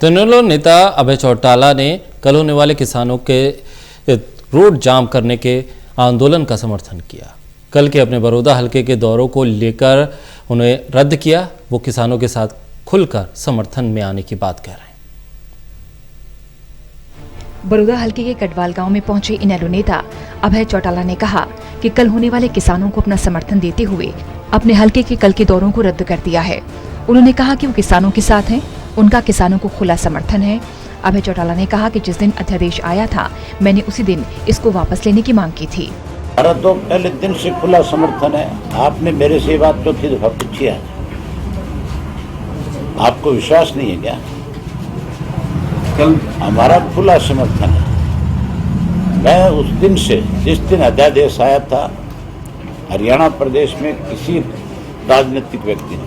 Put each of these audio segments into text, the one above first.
तो इनेलो नेता अभय चौटाला ने कल होने वाले किसानों के रोड जाम करने के आंदोलन का समर्थन किया। कल के अपने बड़ौदा हलके के दौरों को लेकर उन्हें रद्द किया। वो किसानों के साथ खुलकर समर्थन में आने की बात कह रहे हैं। बड़ौदा हलके के कटवाल गांव में पहुंचे इनेलो नेता अभय चौटाला ने कहा कि कल होने वाले किसानों को अपना समर्थन देते हुए अपने हलके के कल के दौरों को रद्द कर दिया है। उन्होंने कहा कि वो किसानों के साथ हैं, उनका किसानों को खुला समर्थन है। अभय चौटाला ने कहा कि जिस दिन अध्यादेश आया था मैंने उसी दिन इसको वापस लेने की मांग की थी। हमारा तो पहले दिन से खुला समर्थन है। आपने मेरे से बात चौथी दफा पूछी है, आपको विश्वास नहीं है क्या? कल हमारा खुला समर्थन है। मैं उस दिन से, जिस दिन अध्यादेश आया था, हरियाणा प्रदेश में किसी राजनीतिक व्यक्ति ने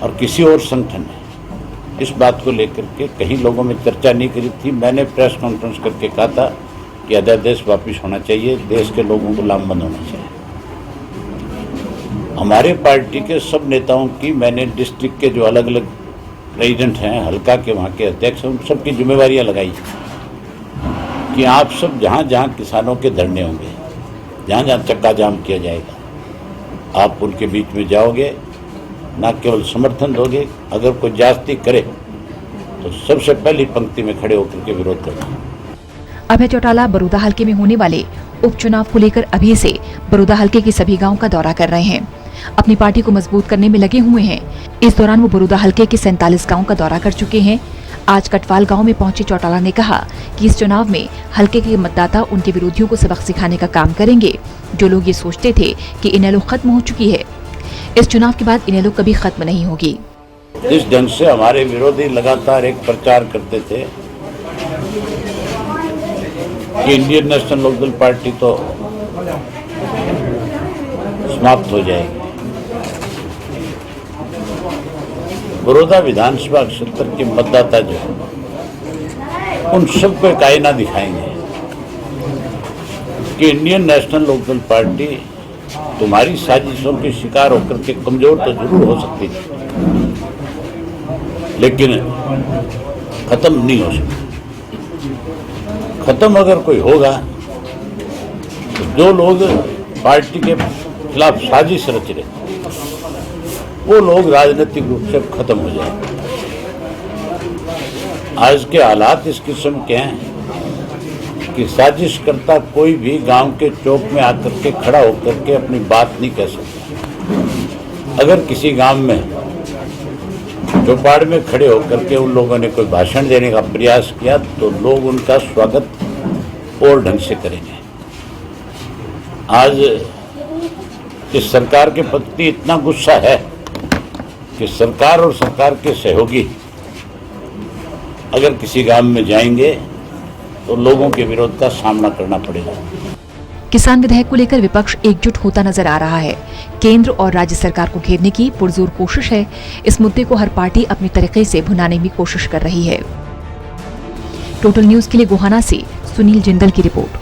और किसी और संगठन ने इस बात को लेकर के कहीं लोगों में चर्चा नहीं करी थी। मैंने प्रेस कॉन्फ्रेंस करके कहा था कि अध्यादेश वापिस होना चाहिए, देश के लोगों को लामबंद होना चाहिए। हमारे पार्टी के सब नेताओं की मैंने डिस्ट्रिक्ट के जो अलग अलग प्रेसिडेंट हैं, हल्का के वहाँ के अध्यक्ष हैं, उन सबकी जिम्मेवारियाँ लगाई कि आप सब जहाँ जहाँ किसानों के धरने होंगे, जहाँ जहाँ चक्का जाम किया जाएगा, आप उनके बीच में जाओगे, न केवल समर्थन दोगे, अगर कोई ज्यादती करे तो सबसे पहली पंक्ति में खड़े होकर के विरोध करना। अभय चौटाला बड़ौदा हलके में होने वाले उपचुनाव को लेकर अभी से बड़ौदा हलके के सभी गांव का दौरा कर रहे हैं। अपनी पार्टी को मजबूत करने में लगे हुए हैं। इस दौरान वो बड़ौदा हलके के 47 गांव का दौरा कर चुके हैं। आज कटवाल गांव में पहुंचे चौटाला ने कहा कि इस चुनाव में हलके के मतदाता उनके विरोधियों को सबक सिखाने का काम करेंगे। जो लोग ये सोचते थे कि इनेलो खत्म हो चुकी है, इस चुनाव के बाद इनेलो कभी खत्म नहीं होगी। जिस ढंग से हमारे विरोधी लगातार एक प्रचार करते थे कि इंडियन नेशनल लोकदल पार्टी तो समाप्त हो जाएगी, बड़ौदा विधानसभा क्षेत्र के मतदाता जो उन सबको एक आईना दिखाएंगे कि इंडियन नेशनल लोकदल पार्टी तुम्हारी साजिशों के शिकार होकर के कमजोर तो जरूर हो सकती है, लेकिन खत्म नहीं हो सकती। खत्म अगर कोई होगा तो जो लोग पार्टी के खिलाफ साजिश रच रहे वो लोग राजनीतिक रूप से खत्म हो जाएंगे। आज के हालात इस किस्म के हैं कि साजिश करता कोई भी गांव के चौक में आकर के खड़ा होकर के अपनी बात नहीं कह सकता। अगर किसी गांव में चौपाड़ में खड़े होकर के उन लोगों ने कोई भाषण देने का प्रयास किया तो लोग उनका स्वागत और ढंग से करेंगे। आज इस सरकार के प्रति इतना गुस्सा है कि सरकार और सरकार के सहयोगी अगर किसी गांव में जाएंगे तो लोगों के विरोध का सामना करना पड़ेगा। किसान विधेयक को लेकर विपक्ष एकजुट होता नजर आ रहा है। केंद्र और राज्य सरकार को घेरने की पुरजोर कोशिश है। इस मुद्दे को हर पार्टी अपनी तरीके से भुनाने की कोशिश कर रही है। टोटल न्यूज के लिए गोहाना से सुनील जिंदल की रिपोर्ट।